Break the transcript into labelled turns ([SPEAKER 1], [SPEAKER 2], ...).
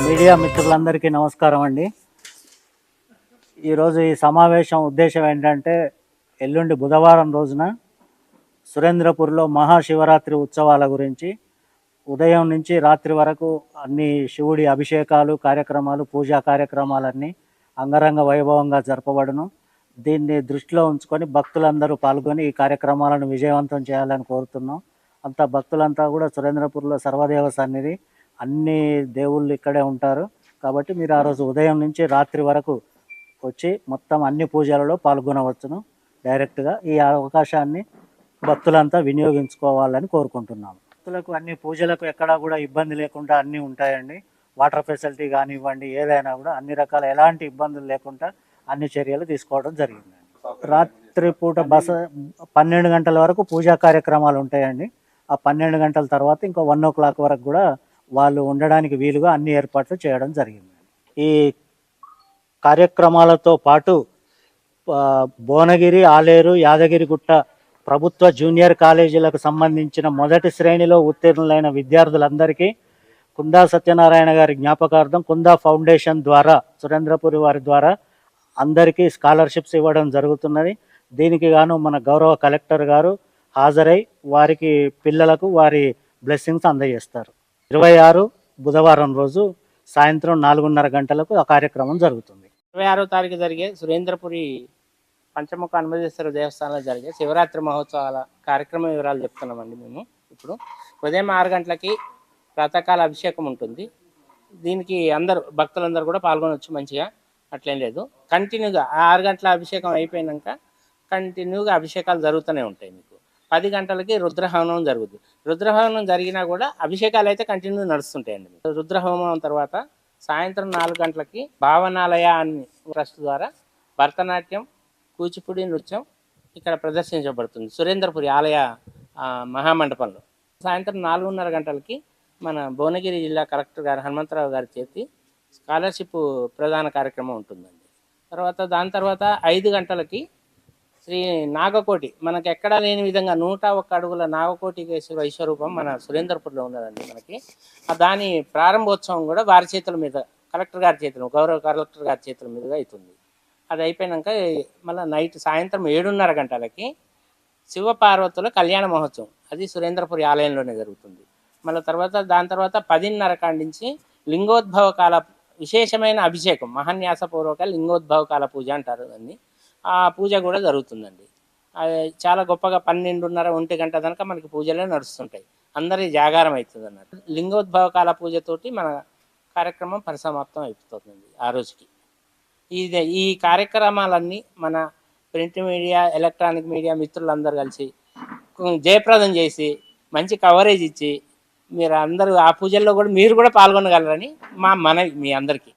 [SPEAKER 1] Media మిత్రులందరికీ నమస్కారం అండి. ఈరోజు ఈ సమావేశం ఉద్దేశం ఏంటంటే, ఎల్లుండి బుధవారం రోజున సురేంద్రపూర్లో మహాశివరాత్రి ఉత్సవాల గురించి ఉదయం నుంచి రాత్రి వరకు అన్ని శివుడి అభిషేకాలు కార్యక్రమాలు పూజా కార్యక్రమాలన్నీ అంగరంగ వైభవంగా జరపబడును. దీన్ని దృష్టిలో ఉంచుకొని భక్తులందరూ పాల్గొని ఈ కార్యక్రమాలను విజయవంతం చేయాలని కోరుతున్నాం. అంతా భక్తులంతా కూడా సురేంద్రపూర్లో సర్వదేవ సన్నిధి, అన్ని దేవుళ్ళు ఇక్కడే ఉంటారు కాబట్టి మీరు ఆ రోజు ఉదయం నుంచి రాత్రి వరకు వచ్చి మొత్తం అన్ని పూజలలో పాల్గొనవచ్చును. డైరెక్ట్గా ఈ అవకాశాన్ని భక్తులంతా వినియోగించుకోవాలని కోరుకుంటున్నాము. భక్తులకు అన్ని పూజలకు ఎక్కడా కూడా ఇబ్బంది లేకుండా అన్నీ ఉంటాయండి. వాటర్ ఫెసిలిటీ కానివ్వండి, ఏదైనా కూడా అన్ని రకాల ఎలాంటి ఇబ్బందులు లేకుండా అన్ని చర్యలు తీసుకోవడం జరిగింది. రాత్రిపూట 12 గంటల వరకు పూజా కార్యక్రమాలు ఉంటాయండి. ఆ 12 గంటల తర్వాత ఇంకా 1 o'clock వరకు కూడా వాళ్ళు ఉండడానికి వీలుగా అన్ని ఏర్పాట్లు చేయడం జరిగింది. ఈ కార్యక్రమాలతో పాటు భువనగిరి, ఆలేరు, యాదగిరిగుట్ట ప్రభుత్వ జూనియర్ కాలేజీలకు సంబంధించిన మొదటి శ్రేణిలో ఉత్తీర్ణులైన విద్యార్థులందరికీ కుందా సత్యనారాయణ గారి జ్ఞాపకార్థం కుందా ఫౌండేషన్ ద్వారా సురేంద్రపురి వారి ద్వారా అందరికీ స్కాలర్షిప్స్ ఇవ్వడం జరుగుతున్నది. దీనికి గాను మన గౌరవ కలెక్టర్ గారు హాజరై వారికి పిల్లలకు వారి బ్లెస్సింగ్స్ అందజేస్తారు. 26 బుధవారం రోజు సాయంత్రం 4:30 గంటలకు ఆ కార్యక్రమం జరుగుతుంది.
[SPEAKER 2] 26వ తారీఖు జరిగే సురేంద్రపురి పంచముఖ హనుమేశ్వర దేవస్థానంలో జరిగే శివరాత్రి మహోత్సవాల కార్యక్రమ వివరాలు చెప్తున్నామండి. మేము ఇప్పుడు ఉదయం 6 గంటలకి ప్రాతకాల అభిషేకం ఉంటుంది. దీనికి అందరూ భక్తులందరూ కూడా పాల్గొనవచ్చు మంచిగా, అట్లేం లేదు. కంటిన్యూగా 6 గంటల అభిషేకం అయిపోయినాక కంటిన్యూగా అభిషేకాలు జరుగుతూనే ఉంటాయి. మీకు 10 గంటలకి రుద్రహవనం జరుగుతుంది. రుద్రహవనం జరిగినా కూడా అభిషేకాలు అయితే కంటిన్యూ నడుస్తుంటాయండి. రుద్రహోమం తర్వాత సాయంత్రం 4 గంటలకి భావనాలయ అని ట్రస్ట్ ద్వారా భరతనాట్యం, కూచిపూడి నృత్యం ఇక్కడ ప్రదర్శించబడుతుంది సురేంద్రపురి ఆలయ మహామండపంలో. సాయంత్రం 4:30 గంటలకి మన భువనగిరి జిల్లా కలెక్టర్ గారు హనుమంతరావు గారి చేతి స్కాలర్షిప్ ప్రధాన కార్యక్రమం ఉంటుందండి. దాని తర్వాత 5 గంటలకి శ్రీ నాగకోటి, మనకు ఎక్కడా లేని విధంగా 101 అడుగుల నాగకోటికేశ్వర విశ్వరూపం మన సురేంద్రపూర్లో ఉన్నదండి. మనకి దాని ప్రారంభోత్సవం కూడా వారి చేతుల మీద, కలెక్టర్ గారి చేతులు, గౌరవ కలెక్టర్ గారి చేతుల మీదుగా అవుతుంది. అది అయిపోయాక మళ్ళీ సాయంత్రం 7:30 గంటలకి శివపార్వతుల కళ్యాణ మహోత్సవం, అది సురేంద్రపురి ఆలయంలోనే జరుగుతుంది. దాని తర్వాత 10:30 కాడించి లింగోద్భవ కాల విశేషమైన అభిషేకం, మహాన్యాసపూర్వక లింగోద్భవ కాల పూజ అంటారు దాన్ని. ఆ పూజ కూడా జరుగుతుందండి. అది చాలా గొప్పగా 12:30, 1 గంట దాకా మనకి పూజలే నడుస్తుంటాయి. అందరి జాగారం అవుతుంది అన్నట్టు. లింగోద్భవ కాల పూజతోటి మన కార్యక్రమం పరిసమాప్తం అయిపోతుంది ఆ రోజుకి. ఈ కార్యక్రమాలన్నీ మన ప్రింట్ మీడియా, ఎలక్ట్రానిక్ మీడియా మిత్రులందరూ కలిసి జయప్రదం చేసి మంచి కవరేజ్ ఇచ్చి మీరు అందరూ ఆ పూజల్లో కూడా మీరు కూడా పాల్గొనగలరని మా మనవి మీ అందరికీ.